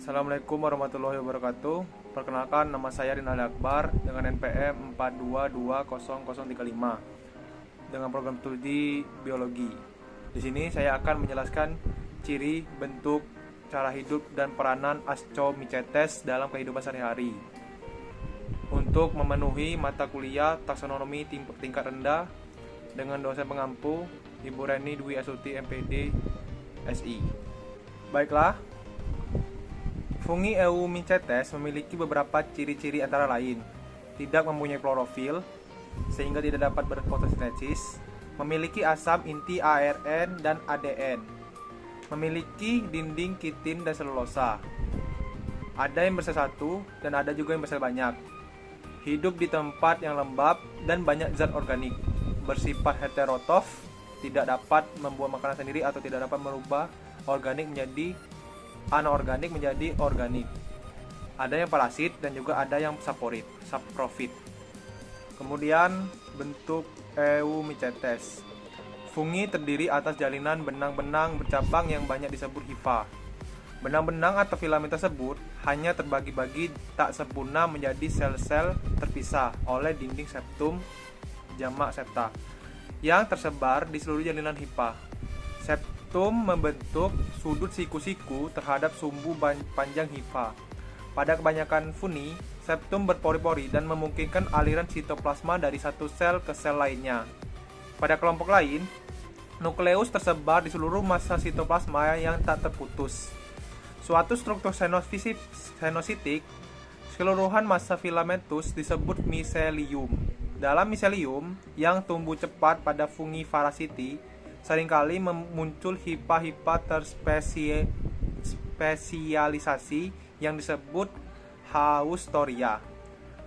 Assalamualaikum warahmatullahi wabarakatuh. Perkenalkan, nama saya Rinaldi Akbar dengan NPM 4220035 dengan program studi biologi. Di sini saya akan menjelaskan ciri, bentuk, cara hidup dan peranan Ascomycetes dalam kehidupan sehari-hari. Untuk memenuhi mata kuliah taksonomi tingkat rendah dengan dosen pengampu Ibu Reni Dwi Astuti MPD SI. Baiklah, fungi Eumycetes memiliki beberapa ciri-ciri antara lain: tidak mempunyai klorofil sehingga tidak dapat berfotosintesis, memiliki asam inti ARN dan ADN, memiliki dinding kitin dan selulosa, ada yang bersel satu dan ada juga yang bersel banyak, hidup di tempat yang lembab dan banyak zat organik, bersifat heterotrof, tidak dapat membuat makanan sendiri atau tidak dapat merubah organik menjadi anorganik menjadi organik. Ada yang parasit dan juga ada yang saprofit. Kemudian bentuk Eumycetes. Fungi terdiri atas jalinan benang-benang bercabang yang banyak disebut hifa. Benang-benang atau filamen tersebut hanya terbagi-bagi tak sempurna menjadi sel-sel terpisah oleh dinding septum jamak septa yang tersebar di seluruh jalinan hifa. Septum membentuk sudut siku-siku terhadap sumbu panjang hifa. Pada kebanyakan fungi, septum berpori-pori dan memungkinkan aliran sitoplasma dari satu sel ke sel lainnya. Pada kelompok lain, nukleus tersebar di seluruh massa sitoplasma yang tak terputus. Suatu struktur senositik, keseluruhan massa filamentus disebut miselium. Dalam miselium yang tumbuh cepat pada fungi parasiti, seringkali muncul hifa-hifa terspesialisasi yang disebut Haustoria.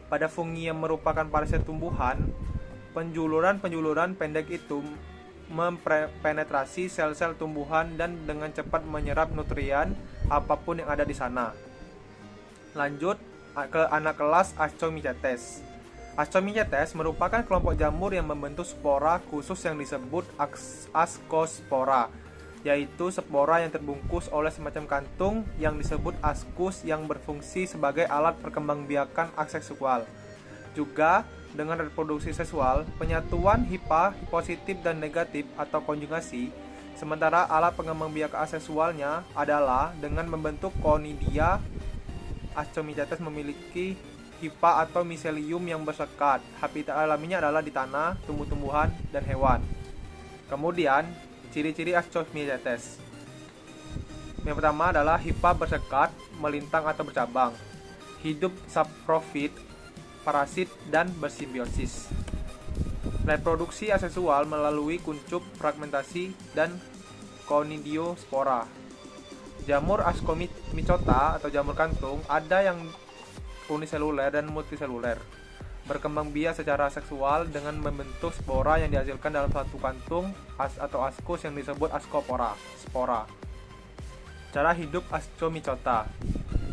Pada fungi yang merupakan parasit tumbuhan, penjuluran pendek itu mempenetrasi sel-sel tumbuhan dan dengan cepat menyerap nutrien apapun yang ada di sana. Lanjut ke anak kelas Ascomycetes. Ascomycetes merupakan kelompok jamur yang membentuk spora khusus yang disebut ascospora, yaitu spora yang terbungkus oleh semacam kantung yang disebut ascus yang berfungsi sebagai alat perkembangbiakan aseksual. Juga dengan reproduksi seksual, penyatuan hifa positif dan negatif atau konjugasi, sementara alat pengembangbiakan aseksualnya adalah dengan membentuk conidia. Ascomycetes memiliki hifa atau miselium yang bersekat. Habitat alaminya adalah di tanah, tumbuh-tumbuhan, dan hewan. Kemudian, ciri-ciri Ascomycetes. Yang pertama adalah hifa bersekat, melintang atau bercabang. Hidup saprofit, parasit, dan bersimbiosis. Reproduksi aseksual melalui kuncup, fragmentasi, dan conidiospora. Jamur Ascomycota atau jamur kantung ada yang uniseluler dan multiseluler, berkembang biak secara seksual dengan membentuk spora yang dihasilkan dalam satu kantung atau ascus yang disebut ascospora. Cara hidup Ascomycota.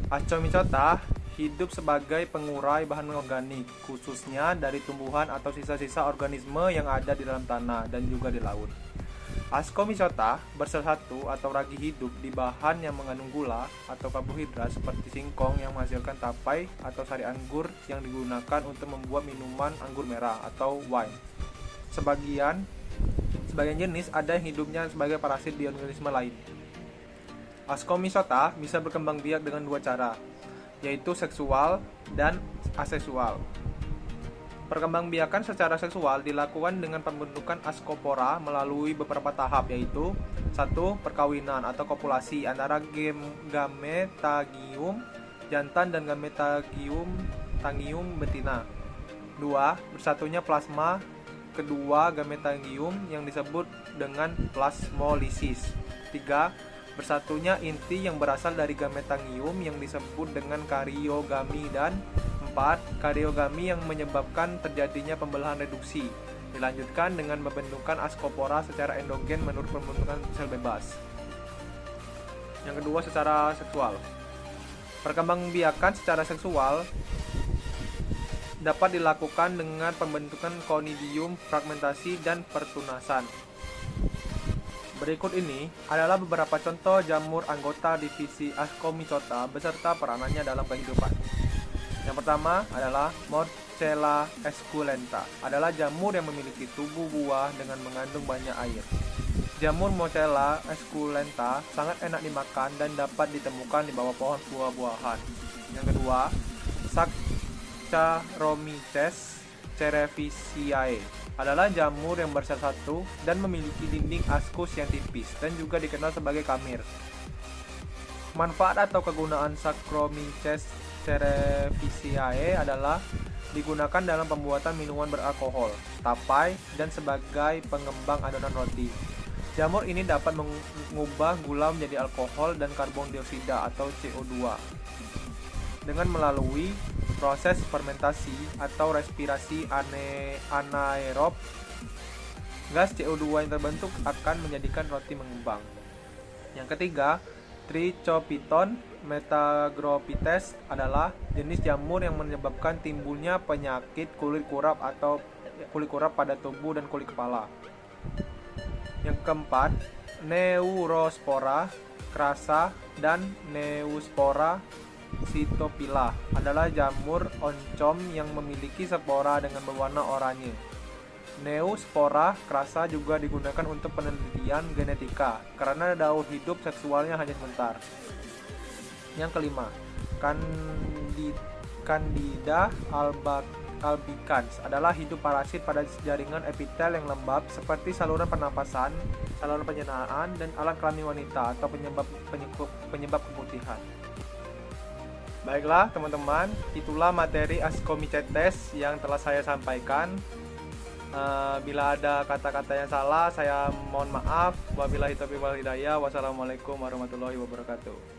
Ascomycota hidup sebagai pengurai bahan organik, khususnya dari tumbuhan atau sisa-sisa organisme yang ada di dalam tanah dan juga di laut. Ascomycota bersel satu atau ragi hidup di bahan yang mengandung gula atau karbohidrat seperti singkong yang menghasilkan tapai atau sari anggur yang digunakan untuk membuat minuman anggur merah atau wine. Sebagian jenis ada yang hidupnya sebagai parasit di organisme lain. Ascomycota bisa berkembang biak dengan dua cara, yaitu seksual dan aseksual. Perkembangbiakan secara seksual dilakukan dengan pembentukan ascospora melalui beberapa tahap, yaitu 1. Perkawinan atau kopulasi antara gametagium jantan dan gametagium betina. 2. Bersatunya plasma kedua gametagium yang disebut dengan plasmolisis. 3. Bersatunya inti yang berasal dari gametagium yang disebut dengan kariogami. Dan 4. Kariogami yang menyebabkan terjadinya pembelahan reduksi. Dilanjutkan dengan pembentukan ascospora secara endogen menurut pembentukan sel bebas. Yang kedua, secara seksual. Perkembangbiakan secara seksual dapat dilakukan dengan pembentukan conidium, fragmentasi, dan pertunasan. Berikut ini adalah beberapa contoh jamur anggota divisi Ascomycota beserta peranannya dalam kehidupan. Yang pertama adalah Morchella esculenta, adalah jamur yang memiliki tubuh buah dengan mengandung banyak air. Jamur Morchella esculenta sangat enak dimakan dan dapat ditemukan di bawah pohon buah-buahan. Yang kedua, Saccharomyces cerevisiae, adalah jamur yang bersel satu dan memiliki dinding askus yang tipis dan juga dikenal sebagai kamir. Manfaat atau kegunaan Saccharomyces cerevisiae adalah digunakan dalam pembuatan minuman beralkohol, tapai, dan sebagai pengembang adonan roti. Jamur ini dapat mengubah gula menjadi alkohol dan karbon dioksida atau CO2 dengan melalui proses fermentasi atau respirasi anaerob. Gas CO2 yang terbentuk akan menjadikan roti mengembang. Yang ketiga, Trichophyton metagrophytes adalah jenis jamur yang menyebabkan timbulnya penyakit kulit kurap atau kulit kurap pada tubuh dan kulit kepala. Yang keempat, Neurospora crassa dan Neospora cytophylla adalah jamur oncom yang memiliki spora dengan berwarna oranye. Neospora crassa juga digunakan untuk penelitian genetika karena daur hidup seksualnya hanya sebentar. Yang kelima, Candida albicans adalah hidup parasit pada jaringan epitel yang lembab seperti saluran pernapasan, saluran pencernaan, dan alat kelamin wanita atau penyebab keputihan. Baiklah teman-teman, itulah materi Ascomycetes yang telah saya sampaikan. Bila ada kata-kata yang salah, saya mohon maaf. Wabillahi taufiq wal hidayah. Wassalamualaikum warahmatullahi wabarakatuh.